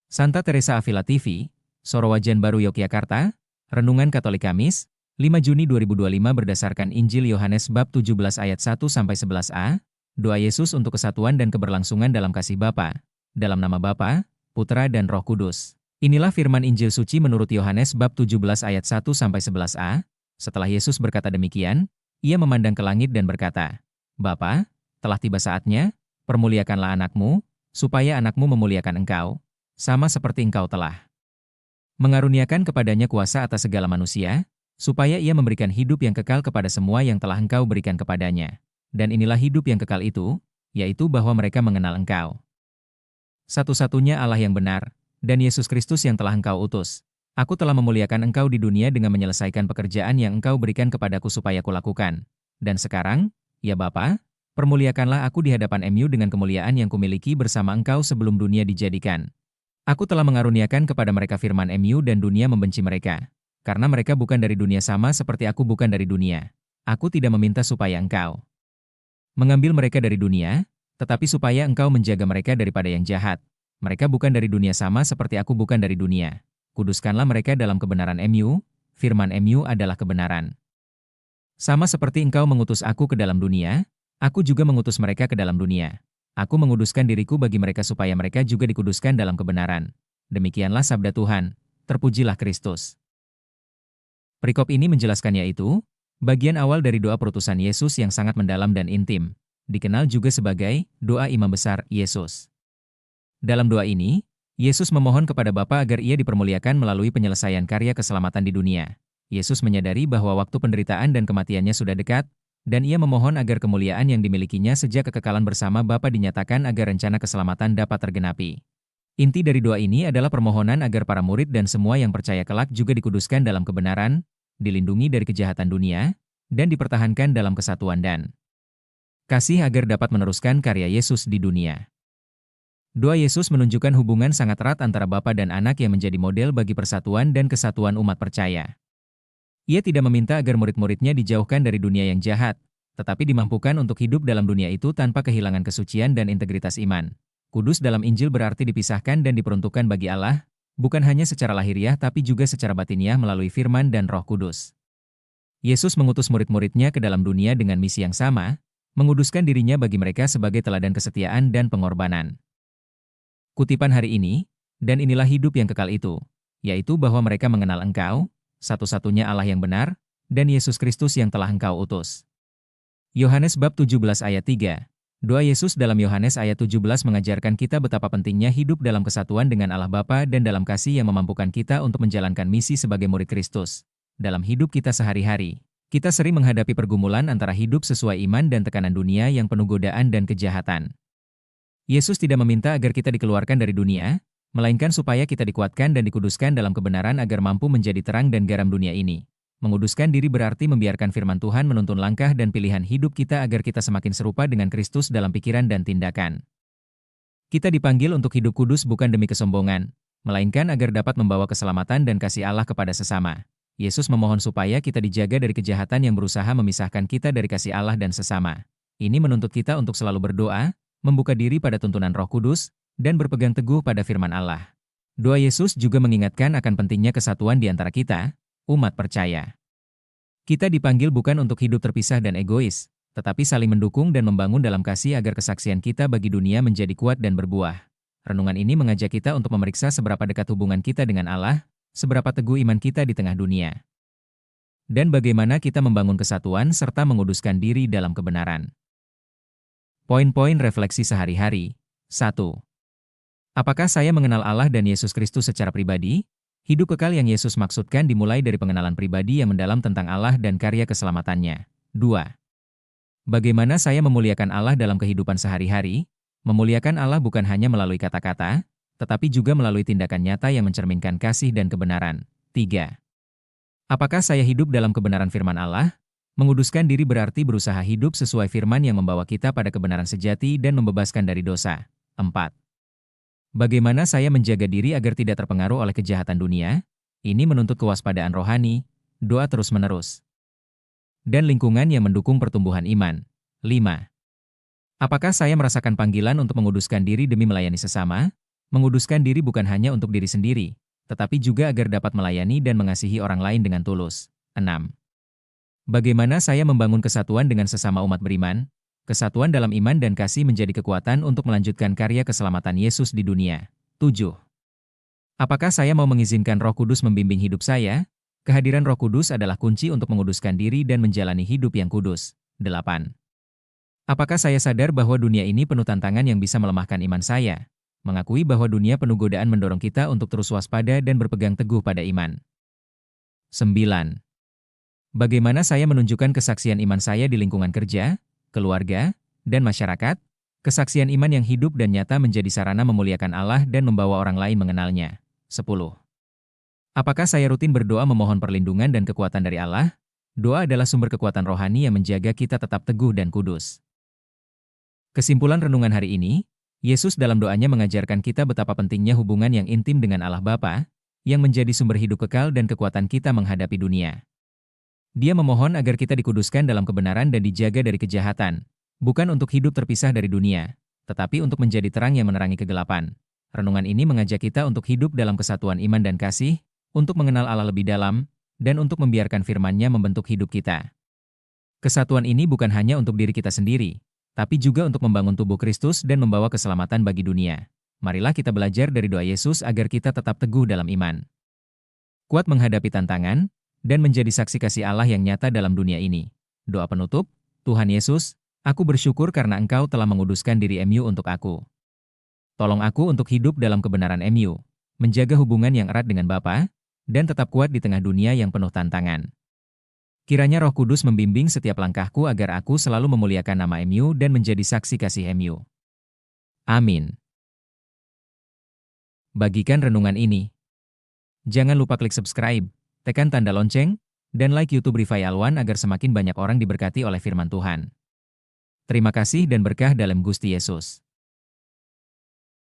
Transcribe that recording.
Santa Teresa Avila TV, Sorowajan Baru Yogyakarta, Renungan Katolik Kamis, 5 Juni 2025 berdasarkan Injil Yohanes bab 17 ayat 1-11a, doa Yesus untuk kesatuan dan keberlangsungan dalam kasih Bapa, dalam nama Bapa, Putra dan Roh Kudus. Inilah firman Injil suci menurut Yohanes bab 17 ayat 1-11a. Setelah Yesus berkata demikian, ia memandang ke langit dan berkata, Bapa, telah tiba saatnya, permuliakanlah anakmu, supaya anakmu memuliakan engkau, sama seperti engkau telah mengaruniakan kepadanya kuasa atas segala manusia, supaya ia memberikan hidup yang kekal kepada semua yang telah engkau berikan kepadanya. Dan inilah hidup yang kekal itu, yaitu bahwa mereka mengenal engkau, satu-satunya Allah yang benar, dan Yesus Kristus yang telah engkau utus. Aku telah memuliakan engkau di dunia dengan menyelesaikan pekerjaan yang engkau berikan kepadaku supaya kulakukan. Dan sekarang, ya Bapa, permuliakanlah aku di hadapan MU dengan kemuliaan yang kumiliki bersama engkau sebelum dunia dijadikan. Aku telah mengaruniakan kepada mereka firman MU dan dunia membenci mereka. Karena mereka bukan dari dunia sama seperti aku bukan dari dunia. Aku tidak meminta supaya engkau mengambil mereka dari dunia, tetapi supaya engkau menjaga mereka daripada yang jahat. Mereka bukan dari dunia sama seperti aku bukan dari dunia. Kuduskanlah mereka dalam kebenaran MU, firman MU adalah kebenaran. Sama seperti engkau mengutus aku ke dalam dunia, aku juga mengutus mereka ke dalam dunia. Aku menguduskan diriku bagi mereka supaya mereka juga dikuduskan dalam kebenaran. Demikianlah sabda Tuhan, terpujilah Kristus. Perikop ini menjelaskan yaitu, bagian awal dari doa perutusan Yesus yang sangat mendalam dan intim, dikenal juga sebagai doa Imam Besar Yesus. Dalam doa ini, Yesus memohon kepada Bapa agar ia dipermuliakan melalui penyelesaian karya keselamatan di dunia. Yesus menyadari bahwa waktu penderitaan dan kematiannya sudah dekat, dan ia memohon agar kemuliaan yang dimilikinya sejak kekekalan bersama Bapa dinyatakan agar rencana keselamatan dapat tergenapi. Inti dari doa ini adalah permohonan agar para murid dan semua yang percaya kelak juga dikuduskan dalam kebenaran, dilindungi dari kejahatan dunia, dan dipertahankan dalam kesatuan dan kasih agar dapat meneruskan karya Yesus di dunia. Doa Yesus menunjukkan hubungan sangat erat antara Bapa dan Anak yang menjadi model bagi persatuan dan kesatuan umat percaya. Ia tidak meminta agar murid-muridnya dijauhkan dari dunia yang jahat, tetapi dimampukan untuk hidup dalam dunia itu tanpa kehilangan kesucian dan integritas iman. Kudus dalam Injil berarti dipisahkan dan diperuntukkan bagi Allah, bukan hanya secara lahiriah tapi juga secara batiniah melalui firman dan Roh Kudus. Yesus mengutus murid-muridnya ke dalam dunia dengan misi yang sama, menguduskan dirinya bagi mereka sebagai teladan kesetiaan dan pengorbanan. Kutipan hari ini, dan inilah hidup yang kekal itu, yaitu bahwa mereka mengenal Engkau, satu-satunya Allah yang benar, dan Yesus Kristus yang telah engkau utus. Yohanes bab 17 ayat 3. Doa Yesus dalam Yohanes ayat 17 mengajarkan kita betapa pentingnya hidup dalam kesatuan dengan Allah Bapa dan dalam kasih yang memampukan kita untuk menjalankan misi sebagai murid Kristus. Dalam hidup kita sehari-hari, kita sering menghadapi pergumulan antara hidup sesuai iman dan tekanan dunia yang penuh godaan dan kejahatan. Yesus tidak meminta agar kita dikeluarkan dari dunia, melainkan supaya kita dikuatkan dan dikuduskan dalam kebenaran agar mampu menjadi terang dan garam dunia ini. Menguduskan diri berarti membiarkan firman Tuhan menuntun langkah dan pilihan hidup kita agar kita semakin serupa dengan Kristus dalam pikiran dan tindakan. Kita dipanggil untuk hidup kudus bukan demi kesombongan, melainkan agar dapat membawa keselamatan dan kasih Allah kepada sesama. Yesus memohon supaya kita dijaga dari kejahatan yang berusaha memisahkan kita dari kasih Allah dan sesama. Ini menuntut kita untuk selalu berdoa, membuka diri pada tuntunan Roh Kudus, dan berpegang teguh pada firman Allah. Doa Yesus juga mengingatkan akan pentingnya kesatuan di antara kita, umat percaya. Kita dipanggil bukan untuk hidup terpisah dan egois, tetapi saling mendukung dan membangun dalam kasih agar kesaksian kita bagi dunia menjadi kuat dan berbuah. Renungan ini mengajak kita untuk memeriksa seberapa dekat hubungan kita dengan Allah, seberapa teguh iman kita di tengah dunia, dan bagaimana kita membangun kesatuan serta menguduskan diri dalam kebenaran. Poin-poin refleksi sehari-hari. 1. Apakah saya mengenal Allah dan Yesus Kristus secara pribadi? Hidup kekal yang Yesus maksudkan dimulai dari pengenalan pribadi yang mendalam tentang Allah dan karya keselamatannya. 2. Bagaimana saya memuliakan Allah dalam kehidupan sehari-hari? Memuliakan Allah bukan hanya melalui kata-kata, tetapi juga melalui tindakan nyata yang mencerminkan kasih dan kebenaran. 3. Apakah saya hidup dalam kebenaran firman Allah? Menguduskan diri berarti berusaha hidup sesuai firman yang membawa kita pada kebenaran sejati dan membebaskan dari dosa. 4. Bagaimana saya menjaga diri agar tidak terpengaruh oleh kejahatan dunia? Ini menuntut kewaspadaan rohani, doa terus-menerus, dan lingkungan yang mendukung pertumbuhan iman. 5. Apakah saya merasakan panggilan untuk menguduskan diri demi melayani sesama? Menguduskan diri bukan hanya untuk diri sendiri, tetapi juga agar dapat melayani dan mengasihi orang lain dengan tulus. 6. Bagaimana saya membangun kesatuan dengan sesama umat beriman? Kesatuan dalam iman dan kasih menjadi kekuatan untuk melanjutkan karya keselamatan Yesus di dunia. 7. Apakah saya mau mengizinkan Roh Kudus membimbing hidup saya? Kehadiran Roh Kudus adalah kunci untuk menguduskan diri dan menjalani hidup yang kudus. 8. Apakah saya sadar bahwa dunia ini penuh tantangan yang bisa melemahkan iman saya? Mengakui bahwa dunia penuh godaan mendorong kita untuk terus waspada dan berpegang teguh pada iman. 9. Bagaimana saya menunjukkan kesaksian iman saya di lingkungan kerja, keluarga, dan masyarakat? Kesaksian iman yang hidup dan nyata menjadi sarana memuliakan Allah dan membawa orang lain mengenalnya. 10. Apakah saya rutin berdoa memohon perlindungan dan kekuatan dari Allah? Doa adalah sumber kekuatan rohani yang menjaga kita tetap teguh dan kudus. Kesimpulan renungan hari ini, Yesus dalam doanya mengajarkan kita betapa pentingnya hubungan yang intim dengan Allah Bapa, yang menjadi sumber hidup kekal dan kekuatan kita menghadapi dunia. Dia memohon agar kita dikuduskan dalam kebenaran dan dijaga dari kejahatan, bukan untuk hidup terpisah dari dunia, tetapi untuk menjadi terang yang menerangi kegelapan. Renungan ini mengajak kita untuk hidup dalam kesatuan iman dan kasih, untuk mengenal Allah lebih dalam, dan untuk membiarkan firman-Nya membentuk hidup kita. Kesatuan ini bukan hanya untuk diri kita sendiri, tapi juga untuk membangun tubuh Kristus dan membawa keselamatan bagi dunia. Marilah kita belajar dari doa Yesus agar kita tetap teguh dalam iman, kuat menghadapi tantangan, dan menjadi saksi kasih Allah yang nyata dalam dunia ini. Doa penutup, Tuhan Yesus, aku bersyukur karena Engkau telah menguduskan diri MU untuk aku. Tolong aku untuk hidup dalam kebenaran MU, menjaga hubungan yang erat dengan Bapa, dan tetap kuat di tengah dunia yang penuh tantangan. Kiranya Roh Kudus membimbing setiap langkahku agar aku selalu memuliakan nama MU dan menjadi saksi kasih MU. Amin. Bagikan renungan ini. Jangan lupa klik subscribe, tekan tanda lonceng, dan like YouTube Revival One agar semakin banyak orang diberkati oleh firman Tuhan. Terima kasih dan berkah dalam Gusti Yesus.